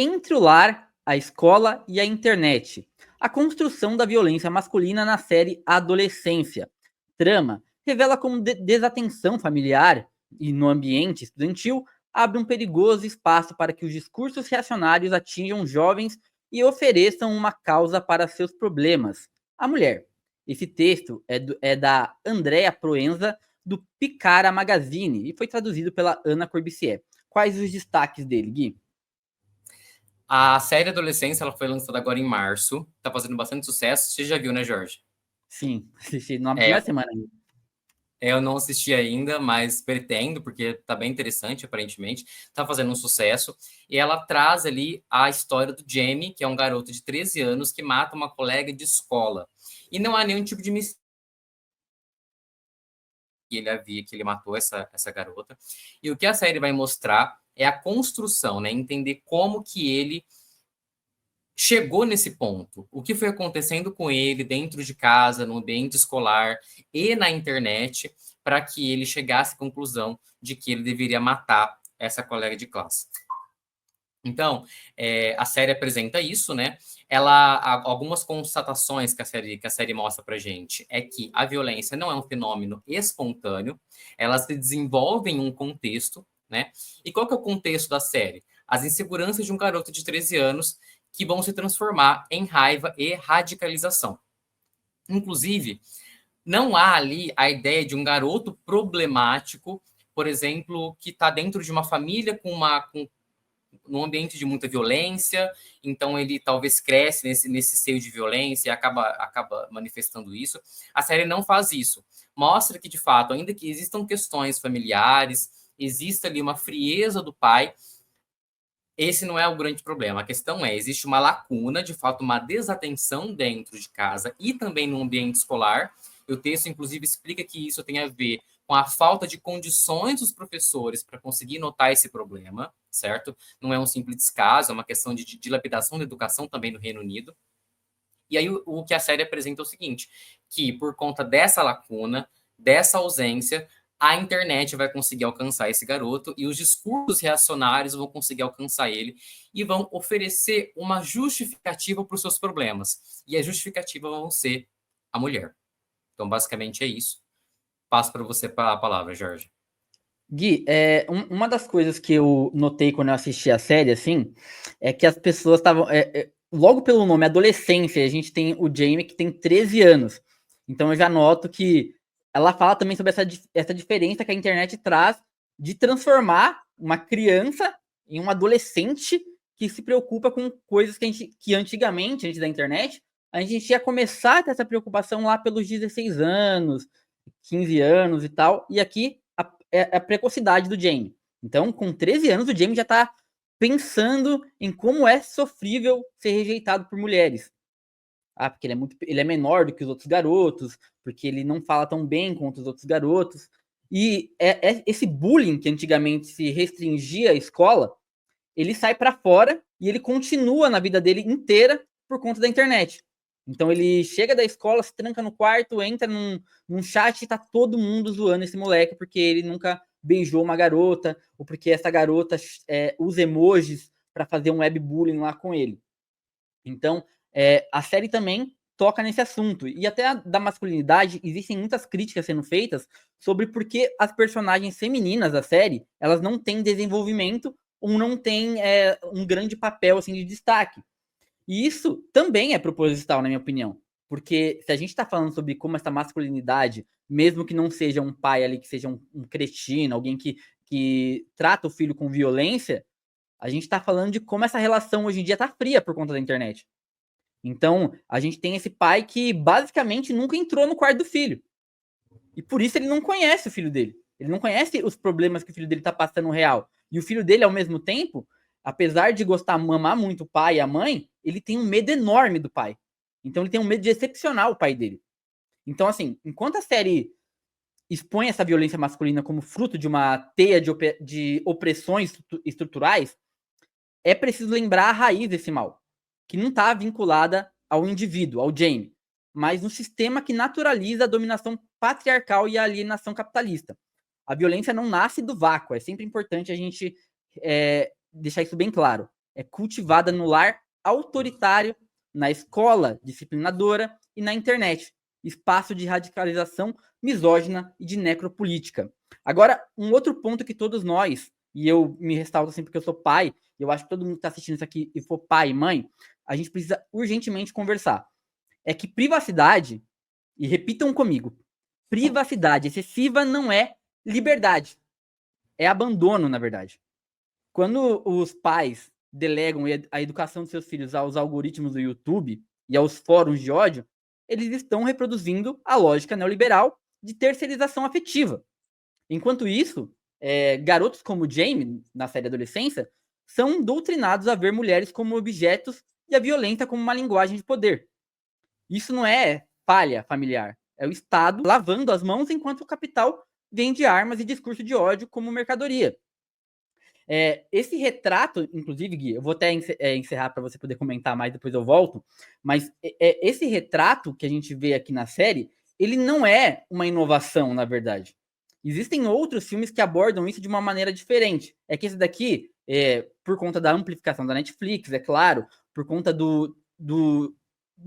Entre o lar, a escola e a internet. A construção da violência masculina na série Adolescência. Trama revela como desatenção familiar e no ambiente estudantil abre um perigoso espaço para que os discursos reacionários atinjam jovens e ofereçam uma causa para seus problemas. A mulher. Esse texto é da Andrea Proenza, do Picara Magazine, e foi traduzido pela Ana Corbissier. Quais os destaques dele, Gui? A série Adolescência, ela foi lançada agora em março, tá fazendo bastante sucesso. Você já viu, né, Jorge? Sim, assisti na primeira semana ainda. Eu não assisti ainda, mas pretendo, porque tá bem interessante, aparentemente. Tá fazendo um sucesso. E ela traz ali a história do Jamie, que é um garoto de 13 anos que mata uma colega de escola. E não há nenhum tipo de mistério que ele havia, que ele matou essa garota. E o que a série vai mostrar é a construção, né? Entender como que ele chegou nesse ponto. O que foi acontecendo com ele dentro de casa, no ambiente escolar e na internet, para que ele chegasse à conclusão de que ele deveria matar essa colega de classe. Então, a série apresenta isso, né? Algumas constatações que a série mostra pra gente é que a violência não é um fenômeno espontâneo, ela se desenvolve em um contexto, né? E qual que é o contexto da série? As inseguranças de um garoto de 13 anos que vão se transformar em raiva e radicalização. Inclusive, não há ali a ideia de um garoto problemático, por exemplo, que está dentro de uma família num ambiente de muita violência, então ele talvez cresce nesse seio de violência e acaba manifestando isso. A série não faz isso. Mostra que, de fato, ainda que existam questões familiares, exista ali uma frieza do pai, esse não é o grande problema. A questão é, existe uma lacuna, de fato, uma desatenção dentro de casa e também no ambiente escolar. O texto, inclusive, explica que isso tem a ver com a falta de condições dos professores para conseguir notar esse problema, certo? Não é um simples descaso, é uma questão de dilapidação da educação também no Reino Unido. E aí o que a série apresenta é o seguinte, que por conta dessa lacuna, dessa ausência, a internet vai conseguir alcançar esse garoto e os discursos reacionários vão conseguir alcançar ele e vão oferecer uma justificativa para os seus problemas. E a justificativa vão ser a mulher. Então, basicamente é isso. Passo para você a palavra, Jorge. Gui, uma das coisas que eu notei quando eu assisti a série, assim, é que as pessoas estavam. Logo pelo nome, adolescência, a gente tem o Jamie que tem 13 anos. Então eu já noto que ela fala também sobre essa diferença que a internet traz de transformar uma criança em um adolescente que se preocupa com coisas que antigamente, antes da internet, a gente ia começar a ter essa preocupação lá pelos 16 anos, 15 anos e tal. E aqui a precocidade do Jamie. Então, com 13 anos, o Jamie já tá pensando em como é sofrível ser rejeitado por mulheres. Ah, porque ele é menor do que os outros garotos, porque ele não fala tão bem quanto os outros garotos. E esse bullying que antigamente se restringia à escola, ele sai para fora e ele continua na vida dele inteira por conta da internet. Então ele chega da escola, se tranca no quarto, entra num chat e tá todo mundo zoando esse moleque porque ele nunca beijou uma garota, ou porque essa garota usa emojis para fazer um webbullying lá com ele. Então, a série também toca nesse assunto. E até da masculinidade, existem muitas críticas sendo feitas sobre por que as personagens femininas da série, elas não têm desenvolvimento ou não têm um grande papel assim, de destaque. E isso também é proposital, na minha opinião. Porque se a gente está falando sobre como essa masculinidade, mesmo que não seja um pai ali, que seja um cretino, alguém que trata o filho com violência, a gente está falando de como essa relação hoje em dia está fria por conta da internet. Então, a gente tem esse pai que basicamente nunca entrou no quarto do filho. E por isso ele não conhece o filho dele. Ele não conhece os problemas que o filho dele está passando real. E o filho dele, ao mesmo tempo, apesar de gostar, mamar muito o pai e a mãe, ele tem um medo enorme do pai. Então ele tem um medo de decepcionar o pai dele. Então, assim, enquanto a série expõe essa violência masculina como fruto de uma teia de opressões estruturais, é preciso lembrar a raiz desse mal, que não está vinculada ao indivíduo, ao Jamie, mas no sistema que naturaliza a dominação patriarcal e a alienação capitalista. A violência não nasce do vácuo, é sempre importante a gente deixar isso bem claro. é cultivada no lar autoritário, na escola disciplinadora e na internet, espaço de radicalização misógina e de necropolítica. Agora, um outro ponto que todos nós, e eu me ressalto assim porque eu sou pai, e eu acho que todo mundo que está assistindo isso aqui e for pai e mãe, a gente precisa urgentemente conversar. É que privacidade, e repitam comigo, privacidade excessiva não é liberdade, é abandono, na verdade. Quando os pais delegam a educação de seus filhos aos algoritmos do YouTube e aos fóruns de ódio, eles estão reproduzindo a lógica neoliberal de terceirização afetiva. Enquanto isso, garotos como Jamie, na série Adolescência, são doutrinados a ver mulheres como objetos e a violência como uma linguagem de poder. Isso não é falha familiar, é o Estado lavando as mãos enquanto o capital vende armas e discurso de ódio como mercadoria. Esse retrato, inclusive, Gui, eu vou até encerrar para você poder comentar mais, depois eu volto, mas esse retrato que a gente vê aqui na série, ele não é uma inovação, na verdade. Existem outros filmes que abordam isso de uma maneira diferente. É que esse daqui, por conta da amplificação da Netflix, é claro, por conta do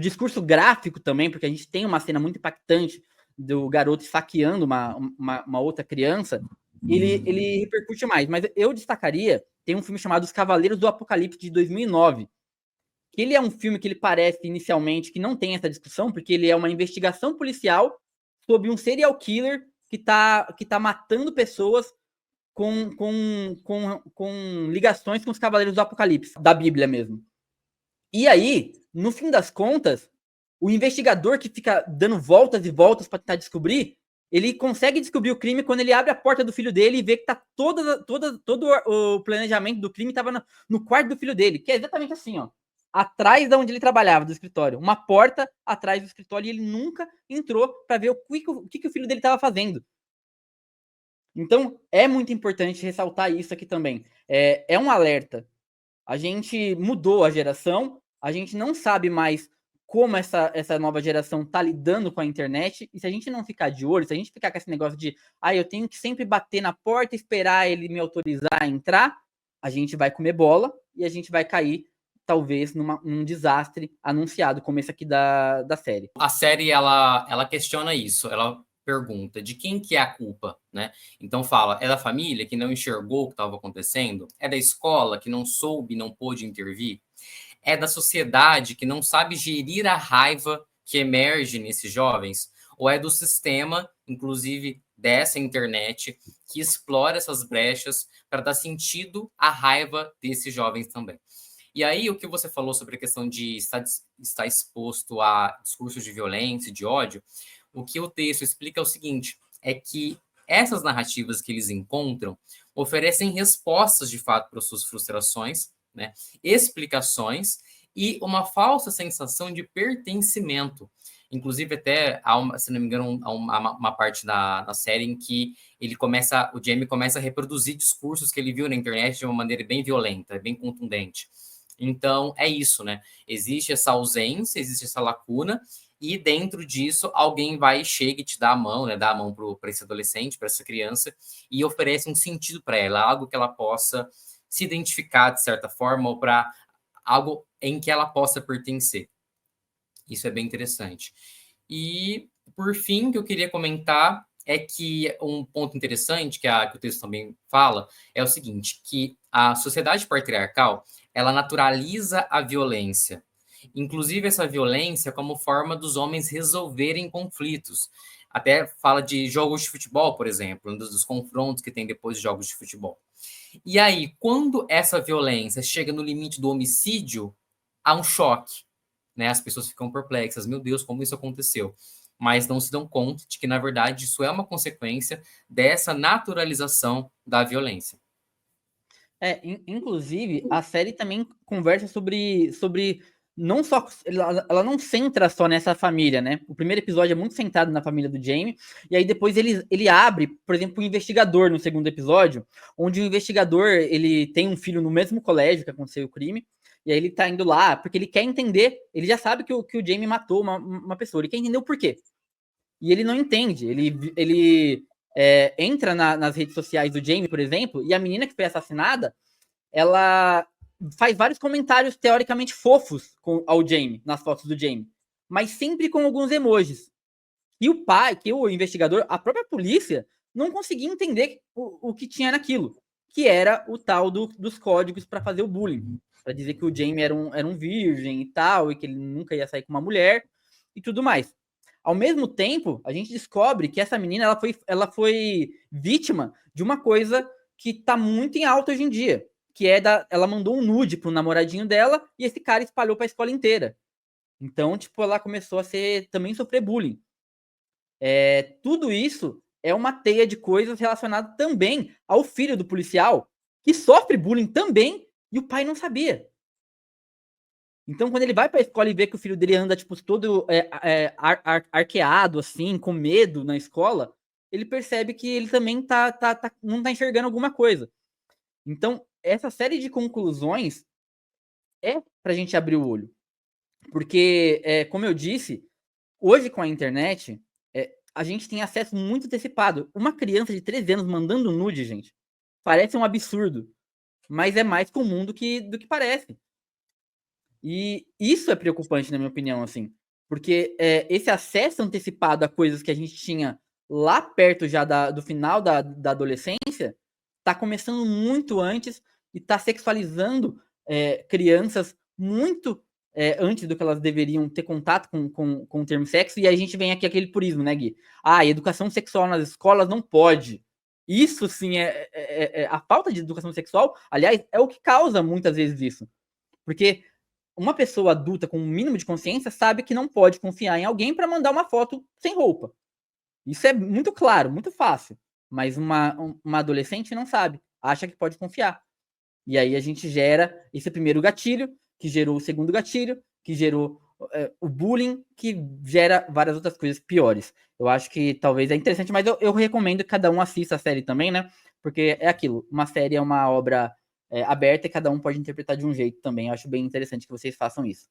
discurso gráfico também, porque a gente tem uma cena muito impactante do garoto saqueando uma outra criança, ele repercute mais. Mas eu destacaria, tem um filme chamado Os Cavaleiros do Apocalipse, de 2009, que ele é um filme que ele parece, inicialmente, que não tem essa discussão, porque ele é uma investigação policial sobre um serial killer que tá matando pessoas com ligações com os Cavaleiros do Apocalipse, da Bíblia mesmo. E aí, no fim das contas, o investigador que fica dando voltas e voltas para tentar descobrir, ele consegue descobrir o crime quando ele abre a porta do filho dele e vê que tá todo o planejamento do crime estava no quarto do filho dele, que é exatamente assim, ó. Atrás de onde ele trabalhava, do escritório. Uma porta atrás do escritório, e ele nunca entrou para ver o que o filho dele estava fazendo. Então, é muito importante ressaltar isso aqui também. É um alerta. A gente mudou a geração, a gente não sabe mais como essa nova geração está lidando com a internet, e se a gente não ficar de olho, se a gente ficar com esse negócio de eu tenho que sempre bater na porta, esperar ele me autorizar a entrar, a gente vai comer bola e a gente vai cair, talvez, num desastre anunciado, como esse aqui da série. A série, ela questiona isso, ela pergunta de quem que é a culpa, né? Então fala, é da família que não enxergou o que estava acontecendo? É da escola que não soube, não pôde intervir? É da sociedade que não sabe gerir a raiva que emerge nesses jovens? Ou é do sistema, inclusive dessa internet, que explora essas brechas para dar sentido à raiva desses jovens também? E aí, o que você falou sobre a questão de estar exposto a discursos de violência, de ódio, o que o texto explica é o seguinte, é que essas narrativas que eles encontram oferecem respostas, de fato, para as suas frustrações, né? Explicações e uma falsa sensação de pertencimento. Inclusive, até, se não me engano, há uma parte na série em que o Jamie começa a reproduzir discursos que ele viu na internet de uma maneira bem violenta, bem contundente. Então, é isso, né? Existe essa ausência, existe essa lacuna, e dentro disso, alguém vai e chega e te dá a mão, né? Dá a mão para esse adolescente, para essa criança, e oferece um sentido para ela, algo que ela possa se identificar de certa forma, ou para algo em que ela possa pertencer. Isso é bem interessante. E, por fim, o que eu queria comentar é que um ponto interessante que o texto também fala é o seguinte, que a sociedade patriarcal, ela naturaliza a violência. Inclusive, essa violência como forma dos homens resolverem conflitos. Até fala de jogos de futebol, por exemplo, um dos confrontos que tem depois de jogos de futebol. E aí, quando essa violência chega no limite do homicídio, há um choque, né? As pessoas ficam perplexas. Meu Deus, como isso aconteceu? Mas não se dão conta de que, na verdade, isso é uma consequência dessa naturalização da violência. Inclusive, a série também conversa sobre não só, ela não centra só nessa família, né? O primeiro episódio é muito centrado na família do Jamie, e aí depois ele abre, por exemplo, o investigador no segundo episódio, onde o investigador, ele tem um filho no mesmo colégio que aconteceu o crime, e aí ele tá indo lá, porque ele quer entender, ele já sabe que o Jamie matou uma pessoa, ele quer entender o porquê. E ele não entende, ele entra nas redes sociais do Jamie, por exemplo, e a menina que foi assassinada, ela faz vários comentários teoricamente fofos ao Jamie, nas fotos do Jamie, mas sempre com alguns emojis. E o pai, que o investigador, a própria polícia, não conseguia entender o que tinha naquilo, que era o tal dos códigos para fazer o bullying, para dizer que o Jamie era um virgem e tal, e que ele nunca ia sair com uma mulher e tudo mais. Ao mesmo tempo, a gente descobre que essa menina ela foi vítima de uma coisa que está muito em alta hoje em dia, que é ela mandou um nude pro namoradinho dela e esse cara espalhou para a escola inteira. Então, tipo, ela começou a também sofrer bullying. Tudo isso é uma teia de coisas relacionadas também ao filho do policial, que sofre bullying também, e o pai não sabia. Então, quando ele vai pra escola e vê que o filho dele anda, tipo, todo arqueado, assim, com medo na escola, ele percebe que ele também não tá enxergando alguma coisa. Então, essa série de conclusões é pra gente abrir o olho. Porque, como eu disse, hoje com a internet, a gente tem acesso muito antecipado. Uma criança de 13 anos mandando nude, gente, parece um absurdo, mas é mais comum do que parece. E isso é preocupante, na minha opinião, assim, porque esse acesso antecipado a coisas que a gente tinha lá perto já do final da adolescência, tá começando muito antes e tá sexualizando crianças muito antes do que elas deveriam ter contato com o termo sexo, e a gente vem aqui aquele purismo, né, Gui? Ah, educação sexual nas escolas não pode. Isso sim a falta de educação sexual, aliás, é o que causa muitas vezes isso. Porque uma pessoa adulta com um mínimo de consciência sabe que não pode confiar em alguém para mandar uma foto sem roupa. Isso é muito claro, muito fácil. Mas uma adolescente não sabe, acha que pode confiar. E aí a gente gera esse primeiro gatilho, que gerou o segundo gatilho, que gerou o bullying, que gera várias outras coisas piores. Eu acho que talvez é interessante, mas eu recomendo que cada um assista a série também, né? Porque é aquilo, uma série é uma obra aberta e cada um pode interpretar de um jeito também. Eu acho bem interessante que vocês façam isso.